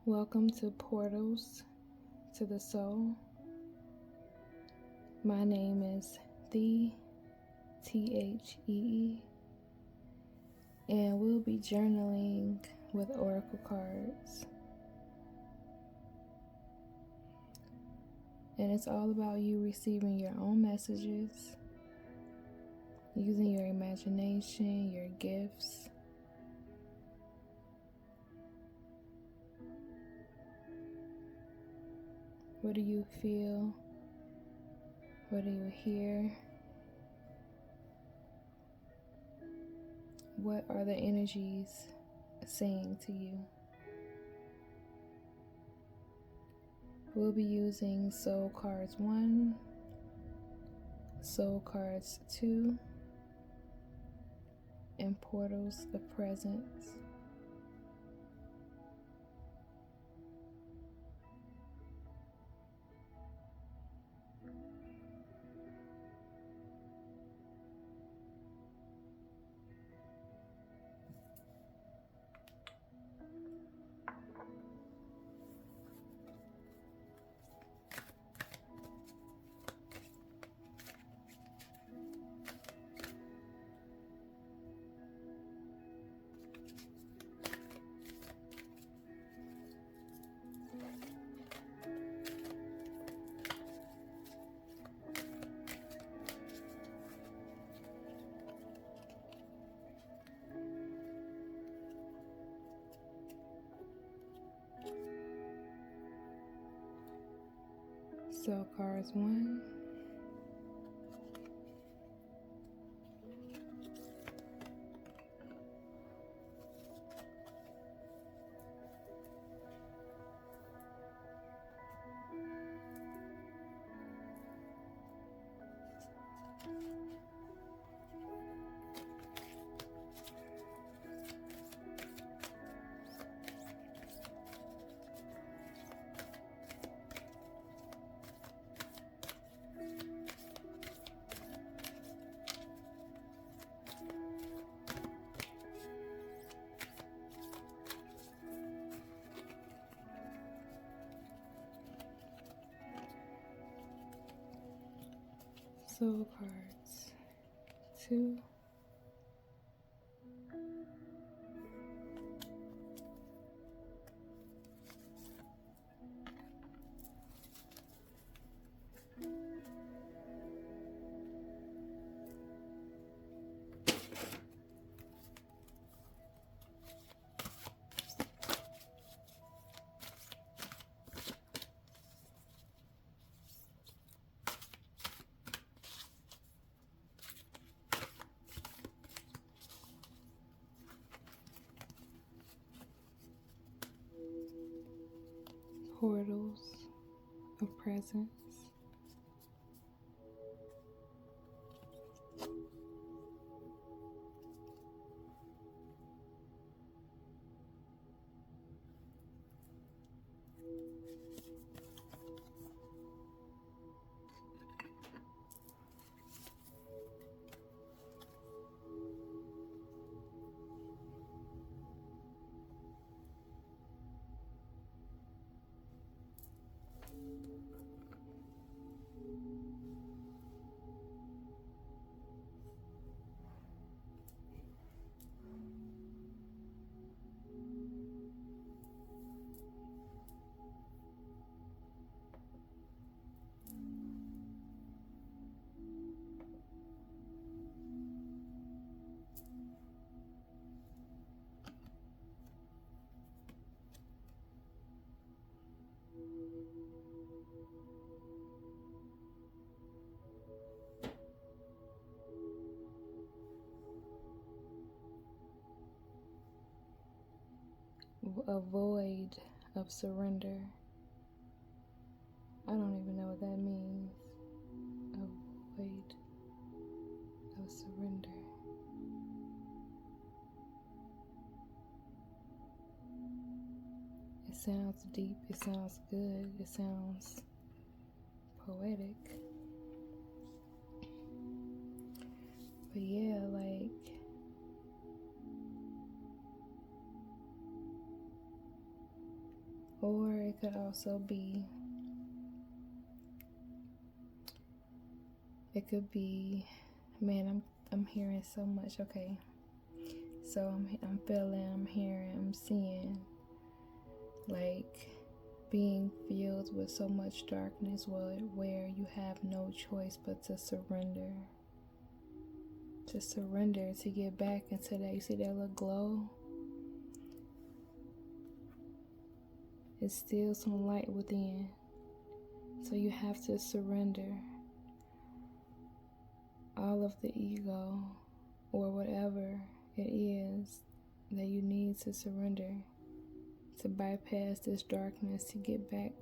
Welcome to Portals to the Soul. My name is Thee, and we'll be journaling with oracle cards. And it's all about you receiving your own messages, using your imagination, your gifts. What do you feel? What do you hear? What are the energies saying to you? We'll be using Soul Cards 1, Soul Cards 2, and Portals of Presence. Soul Cards 1, Soul Cards 2, Portals of Presence. A void of surrender. I don't even know what that means. A void of surrender. It sounds deep, it sounds good, it sounds poetic. But yeah, like, Or it could also be, it could be, man, I'm hearing so much. Okay, so I'm feeling, I'm hearing, I'm seeing, like being filled with so much darkness where you have no choice but to surrender. To surrender, to get back into that. You see that little glow? It's still some light within. So you have to surrender all of the ego or whatever it is that you need to surrender, to bypass this darkness, to get back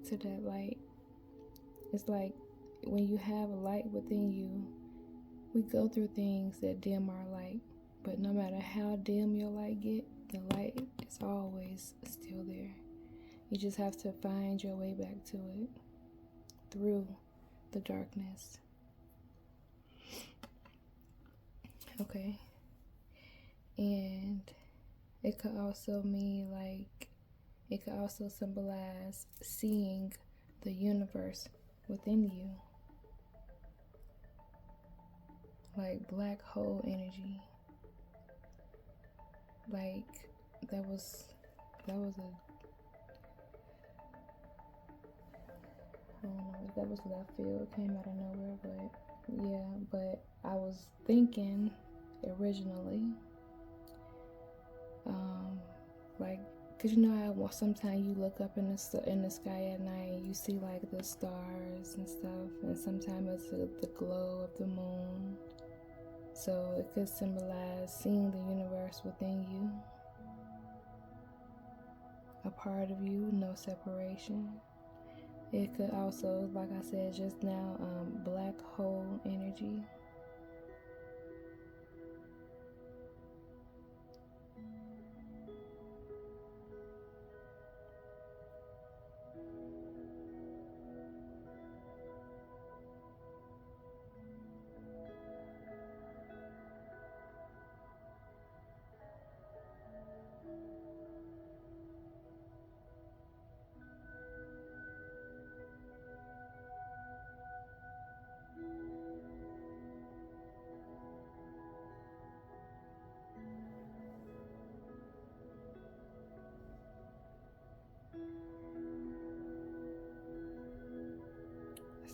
to that light. It's like when you have a light within you, we go through things that dim our light, but no matter how dim your light get, the light is always still there. You just have to find your way back to it through the darkness. Okay. And it could also mean, like, it could also symbolize seeing the universe within you. Like black hole energy. Like that was a, I don't know if that was left field, it came out of nowhere, but yeah, but I was thinking originally, like, cause you know how sometimes you look up in the sky at night and you see like the stars and stuff, and sometimes it's the glow of the moon. So it could symbolize seeing the universe within you, a part of you, no separation. It could also, like I said just now, black hole energy.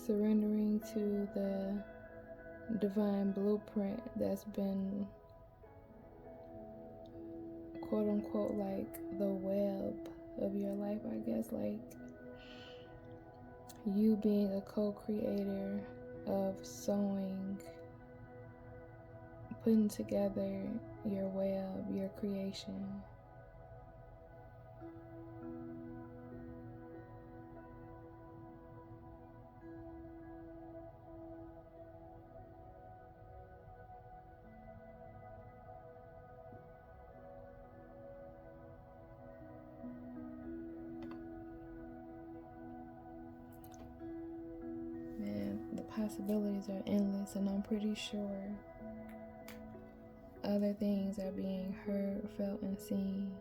Surrendering to the divine blueprint that's been, quote unquote, like the web of your life, I guess, like you being a co-creator of sewing, putting together your web, your creation. The possibilities are endless, and I'm pretty sure other things are being heard, felt, and seen.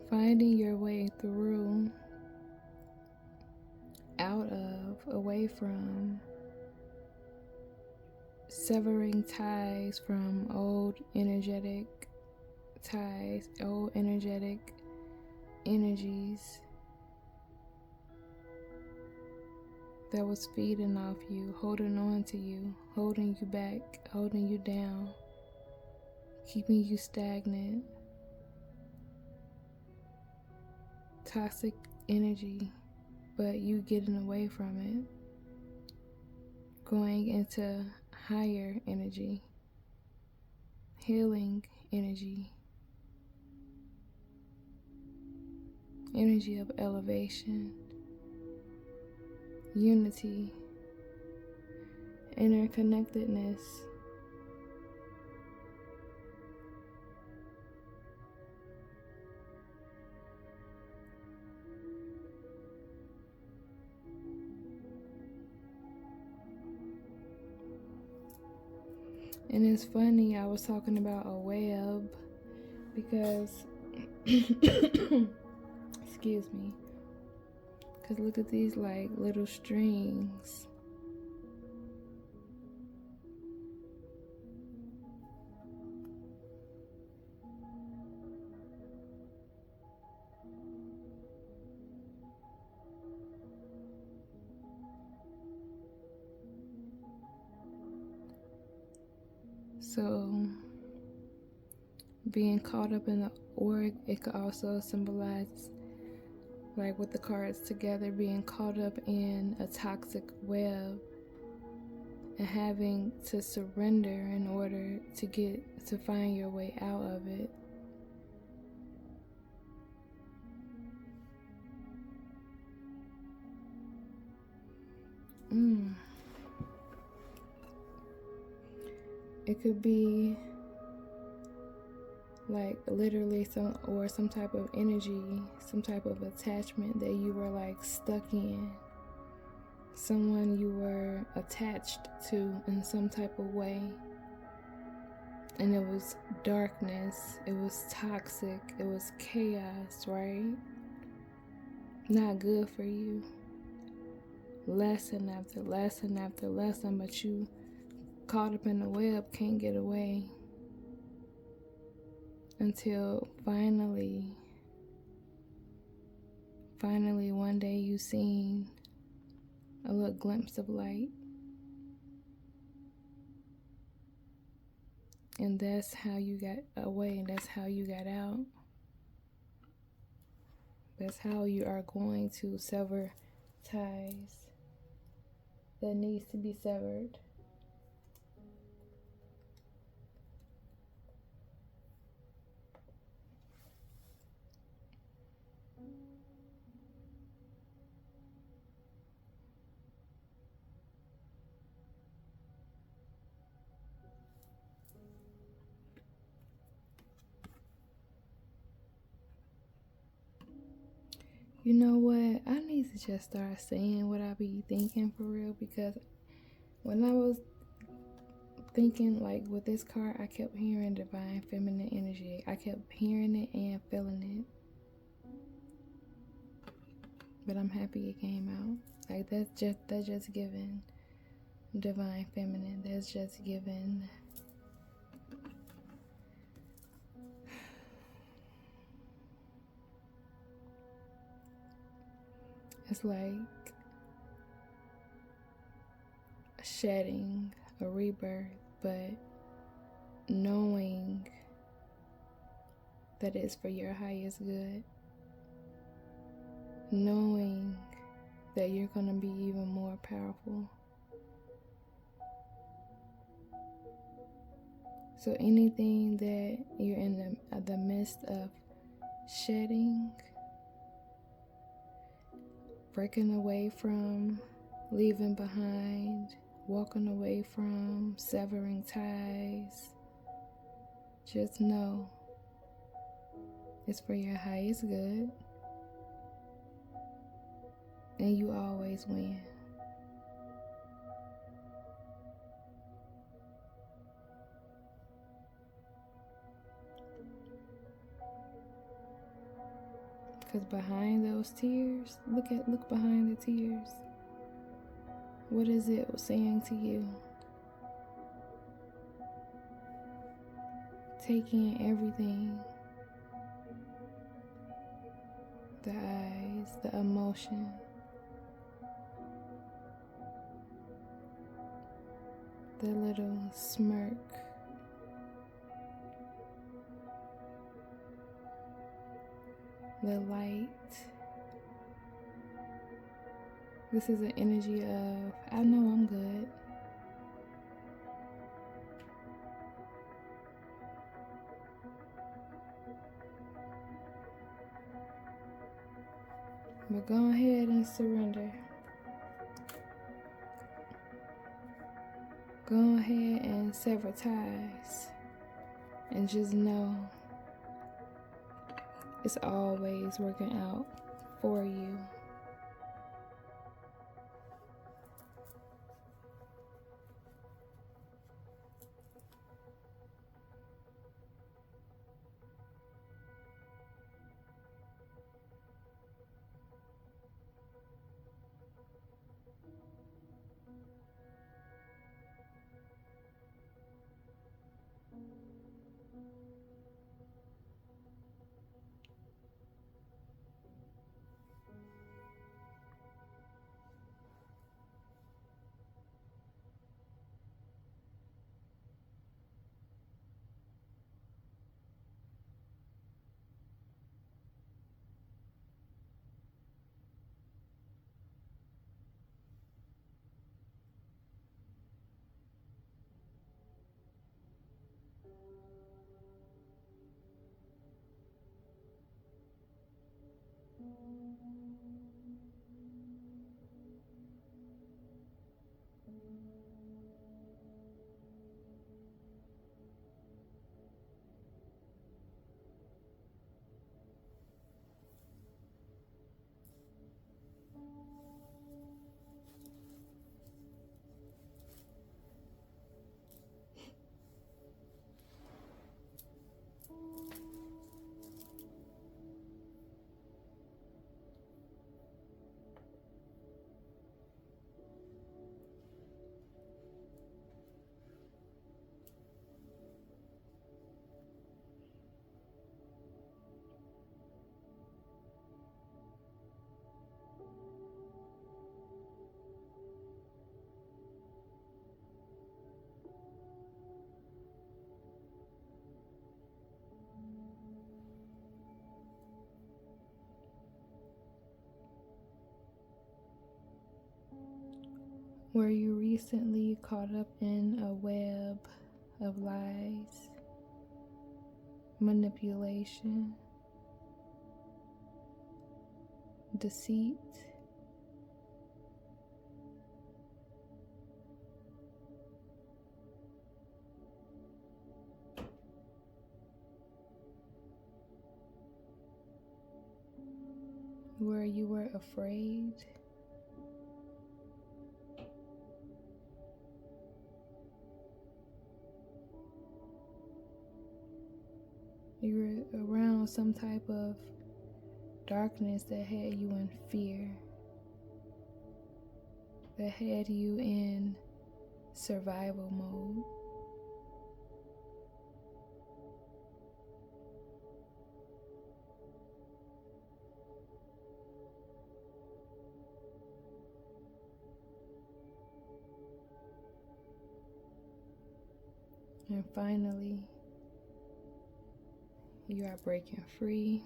Finding your way through, out of, away from, severing ties from old energetic ties, old energetic energies that was feeding off you, holding on to you, holding you back, holding you down, keeping you stagnant. Toxic energy, but you getting away from it. going into higher energy, healing energy, energy of elevation, unity, interconnectedness. And it's funny, I was talking about a web because, excuse me, because look at these like little strings. So being caught up in the org, it could also symbolize, like with the cards together, being caught up in a toxic web and having to surrender in order to find your way out of it. It could be like literally some type of energy, some type of attachment that you were like stuck in. Someone you were attached to in some type of way. And it was darkness, it was toxic, it was chaos, right? Not good for you. Lesson after lesson after lesson, but you caught up in the web, can't get away. Until finally one day you seen a little glimpse of light. And that's how you got away, and that's how you got out. That's how you are going to sever ties that needs to be severed. You know what? I need to just start saying what I be thinking for real, because when I was thinking like with this card, I kept hearing divine feminine energy. I kept hearing it and feeling it. But I'm happy it came out. Like that's just given divine feminine. That's just given it's like a shedding, a rebirth, but knowing that it's for your highest good. Knowing that you're going to be even more powerful. So anything that you're in the midst of shedding, breaking away from, leaving behind, walking away from, severing ties, just know it's for your highest good, and you always win. Because behind those tears, look behind the tears. What is it saying to you? Take in everything. The eyes, the emotion. The little smirk. The light. This is an energy of, I know I'm good. But go ahead and surrender. Go ahead and sever ties. And just know it's always working out for you. Were you recently caught up in a web of lies, manipulation, deceit? Where you were afraid? You were around some type of darkness that had you in fear, that had you in survival mode. And finally, you are breaking free.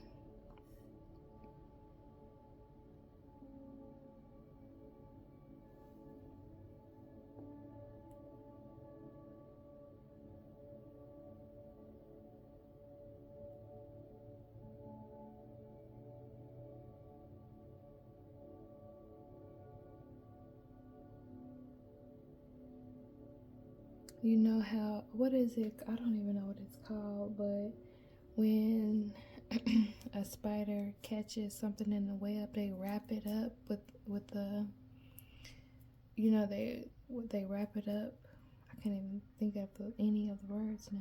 You know how, what is it? I don't even know what it's called, but when a spider catches something in the web, they wrap it up with the, you know, they wrap it up. I can't even think of any of the words now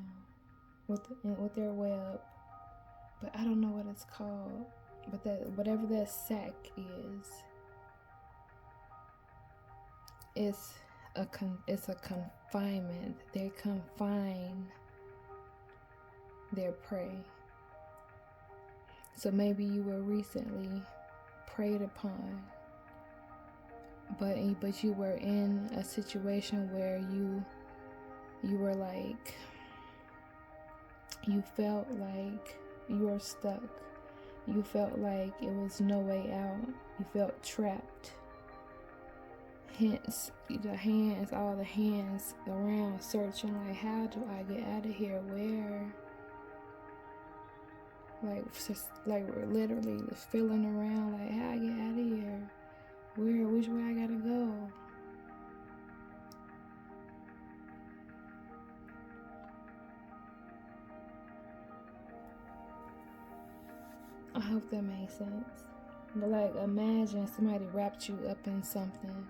with their web, but I don't know what it's called. But that, whatever that sack is, it's a confinement. They confine their prey. So maybe you were recently preyed upon, but you were in a situation where you were like, you felt like you were stuck. You felt like it was no way out. You felt trapped. Hence, all the hands around searching like, how do I get out of here? Where? Like we're literally feeling around, like, how I get out of here? Which way I gotta go? I hope that makes sense. But like, imagine somebody wrapped you up in something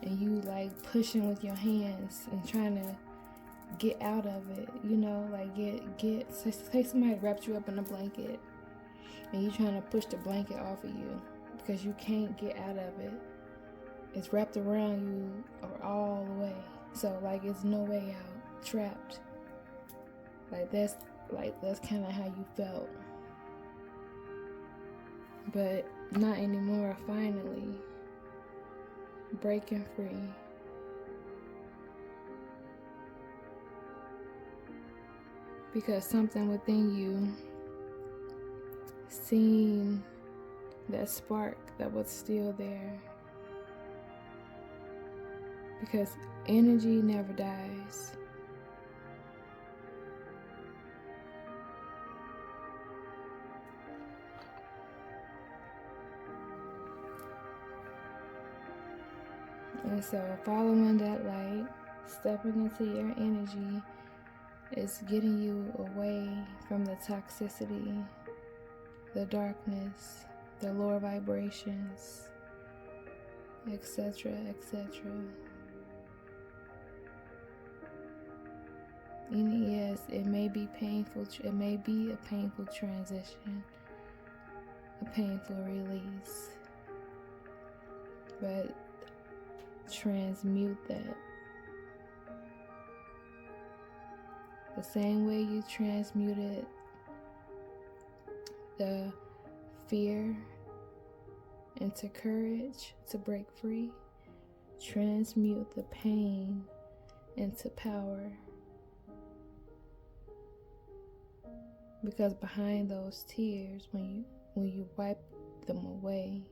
and you like pushing with your hands and trying to get out of it, like say somebody wrapped you up in a blanket and you trying to push the blanket off of you because you can't get out of it. It's wrapped around you or all the way. So like, it's no way out, trapped. That's kind of how you felt. But not anymore, finally. Breaking free. Because something within you seen that spark that was still there. Because energy never dies. And so following that light, stepping into your energy, is getting you away from the toxicity, the darkness, the lower vibrations, etc., etc. And yes, it may be painful. It may be a painful transition, a painful release, but transmute that. The same way you transmuted the fear into courage to break free, transmute the pain into power. Because behind those tears, when you wipe them away,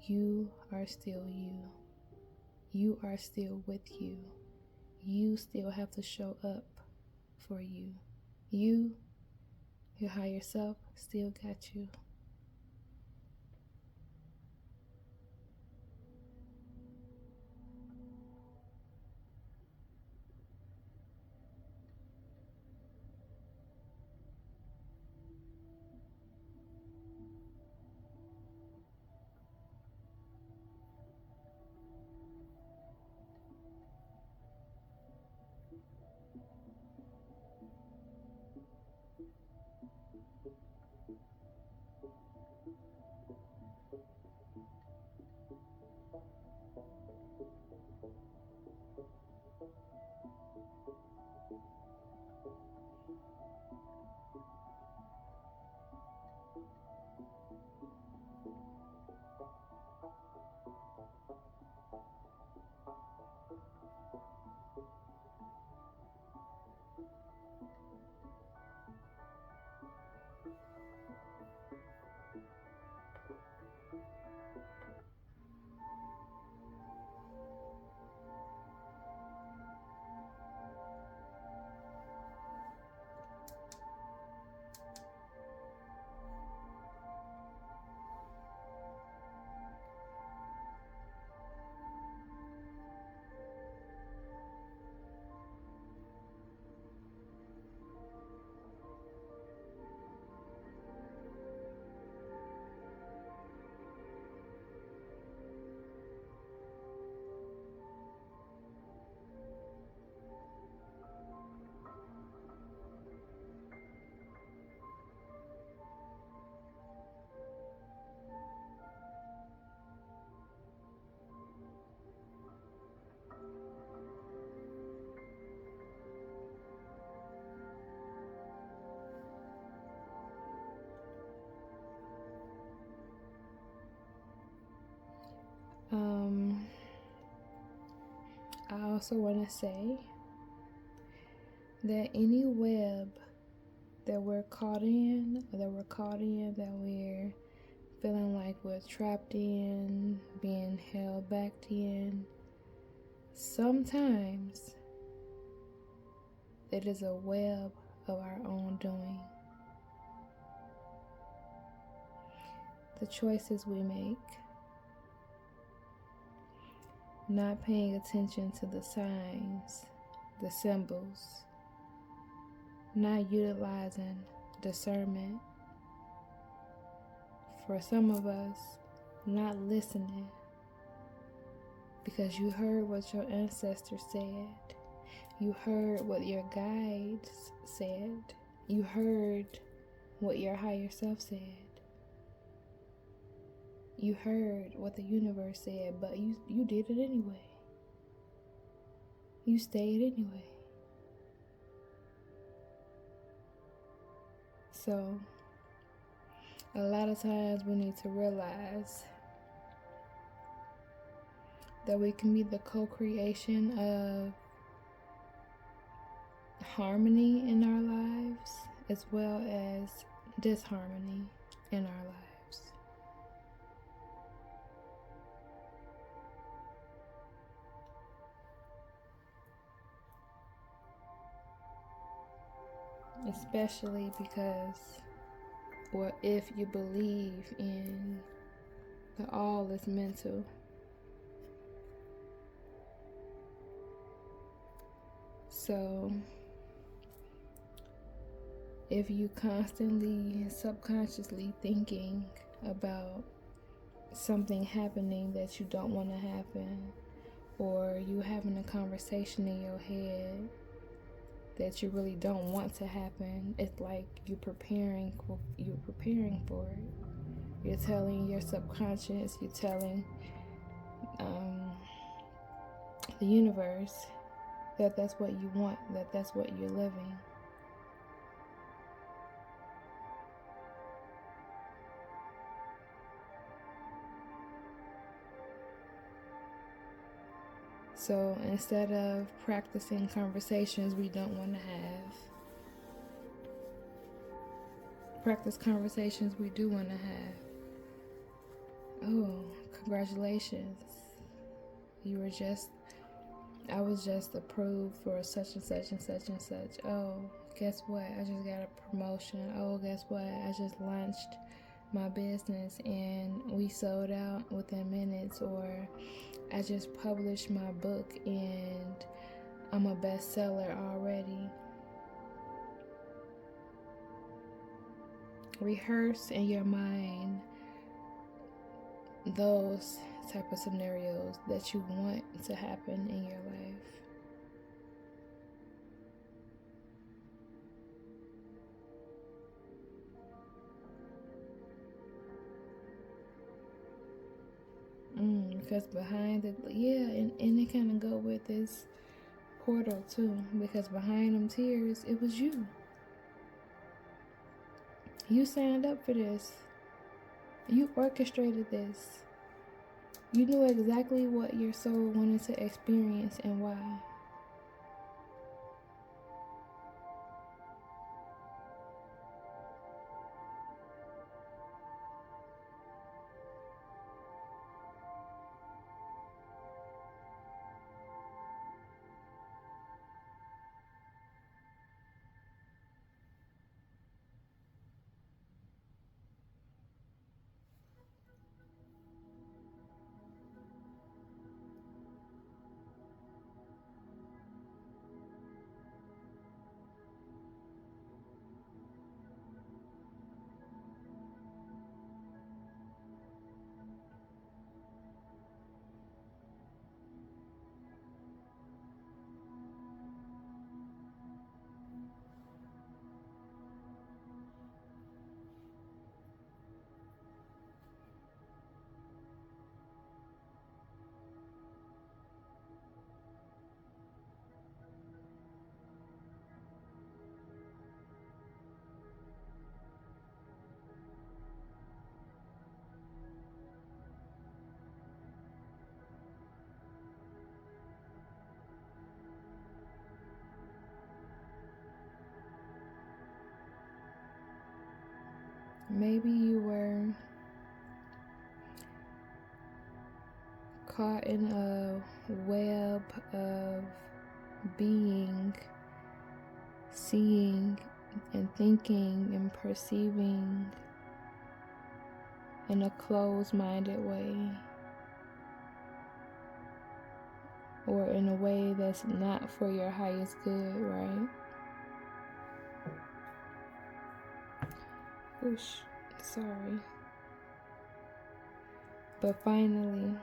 you are still you. You are still with you. You still have to show up for you. You, your higher self, still got you. I also want to say that any web that we're caught in, that we're feeling like we're trapped in, being held back in, sometimes it is a web of our own doing. the choices we make, not paying attention to the signs, the symbols, not utilizing discernment. For some of us, not listening because you heard what your ancestors said. You heard what your guides said. You heard what your higher self said. You heard what the universe said, but you did it anyway. You stayed anyway. So, a lot of times we need to realize that we can be the co-creation of harmony in our lives as well as disharmony in our lives. Especially because, or if you believe in the all is mental. So, if you constantly subconsciously thinking about something happening that you don't want to happen, or you having a conversation in your head that you really don't want to happen, it's like you're preparing for it. You're telling your subconscious, you're telling the universe that that's what you want, that that's what you're living. So instead of practicing conversations we don't want to have, practice conversations we do want to have. Oh, congratulations. I was just approved for such and such and such and such. Oh, guess what? I just got a promotion. Oh, guess what? I just launched my business and we sold out within minutes. Or I just published my book and I'm a bestseller already. Rehearse in your mind those type of scenarios that you want to happen in your life. Because behind it, and it kind of go with this portal too, because behind them tears, it was you. You signed up for this. You orchestrated this. You knew exactly what your soul wanted to experience and why. Maybe you were caught in a web of being, seeing, and thinking and perceiving in a closed-minded way, or in a way that's not for your highest good, right? Oosh, sorry. But finally,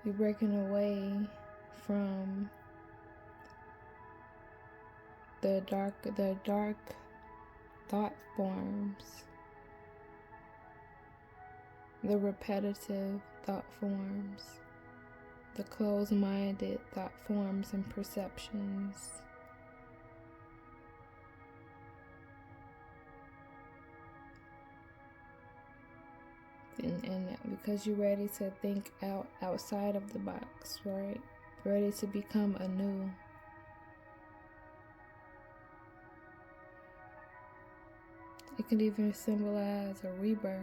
you're breaking away from the dark thought forms, the repetitive thought forms, the closed-minded thought forms and perceptions. And because you're ready to think outside of the box, right? Ready to become anew. It can even symbolize a rebirth.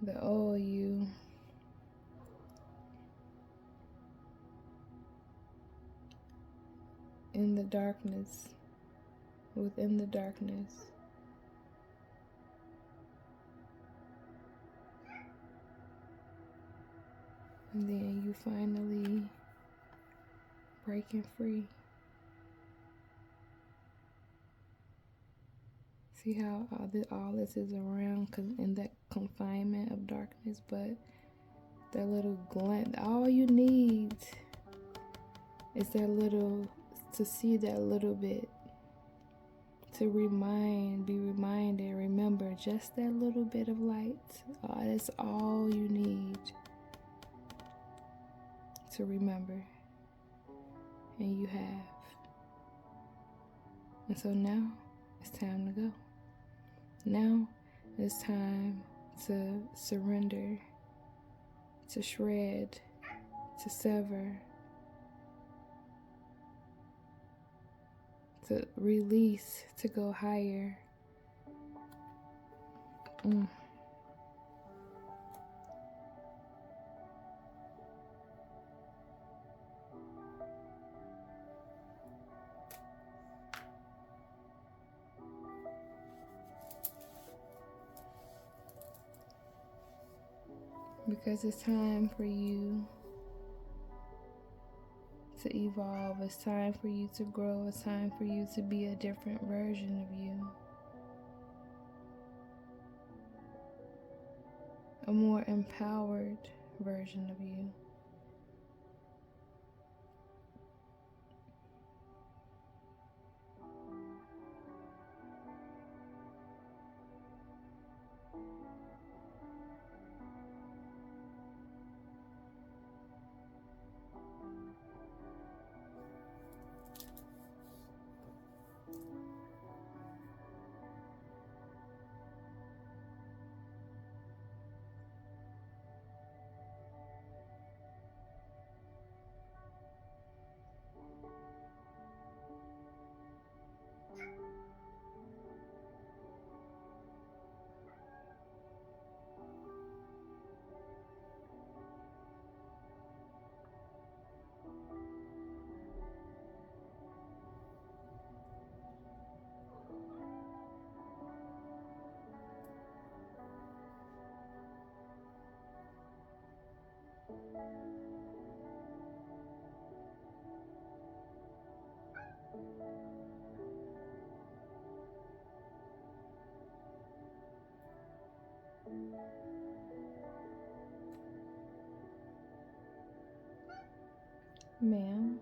The old you in the darkness, within the darkness. And then you finally breaking free. See how all this is around in that confinement of darkness, but that little glint, all you need is to see that little bit, to be reminded, remember just that little bit of light. That's all you need to remember, and you have. And so now it's time to go. Now it's time to surrender, to shred, to sever, to release, to go higher. Because it's time for you to evolve. It's time for you to grow. It's time for you to be a different version of you. A more empowered version of you. Ma'am.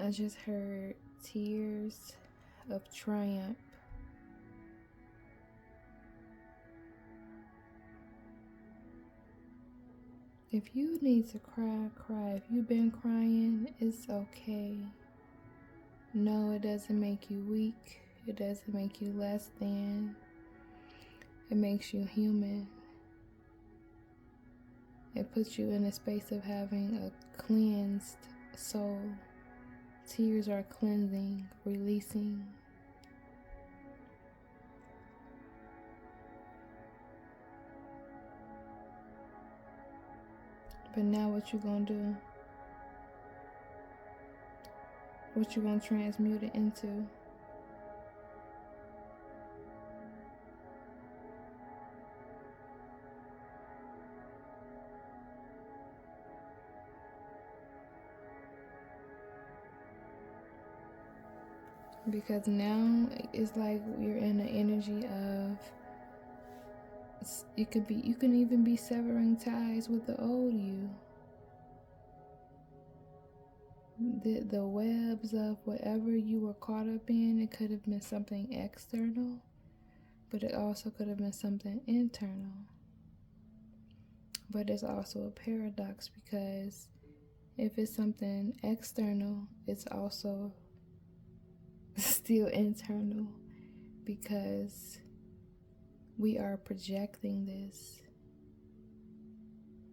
I just heard tears of triumph. If you need to cry, cry. If you've been crying, it's okay. No, it doesn't make you weak. It doesn't make you less than. It makes you human. It puts you in a space of having a cleansed soul. Tears are cleansing, releasing. But now what you gonna do? What you gonna transmute it into? Because now it's like you're in the energy of, you can even be severing ties with the old you. The webs of whatever you were caught up in, it could have been something external, but it also could have been something internal. But it's also a paradox, because if it's something external, it's also still internal, because we are projecting this.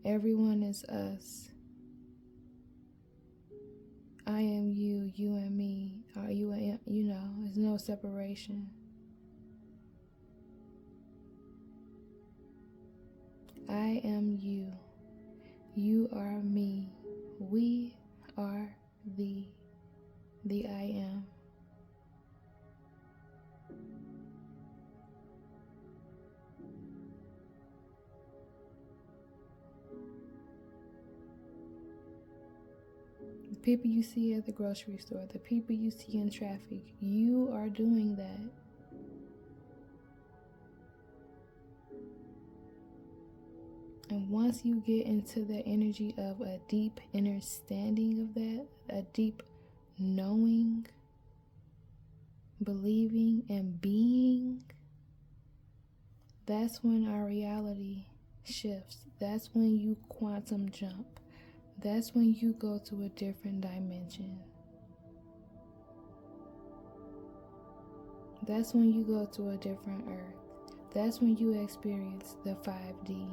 Everyone is us. I am you, you and me. There's no separation. I am you. You are me. We are the I am. The people you see at the grocery store, the people you see in traffic, you are doing that. And once you get into the energy of a deep understanding of that, a deep knowing, believing, and being, that's when our reality shifts. That's when you quantum jump. That's when you go to a different dimension. That's when you go to a different earth. That's when you experience the 5D.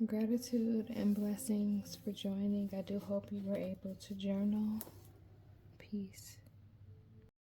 Gratitude and blessings for joining. I do hope you were able to journal. Peace.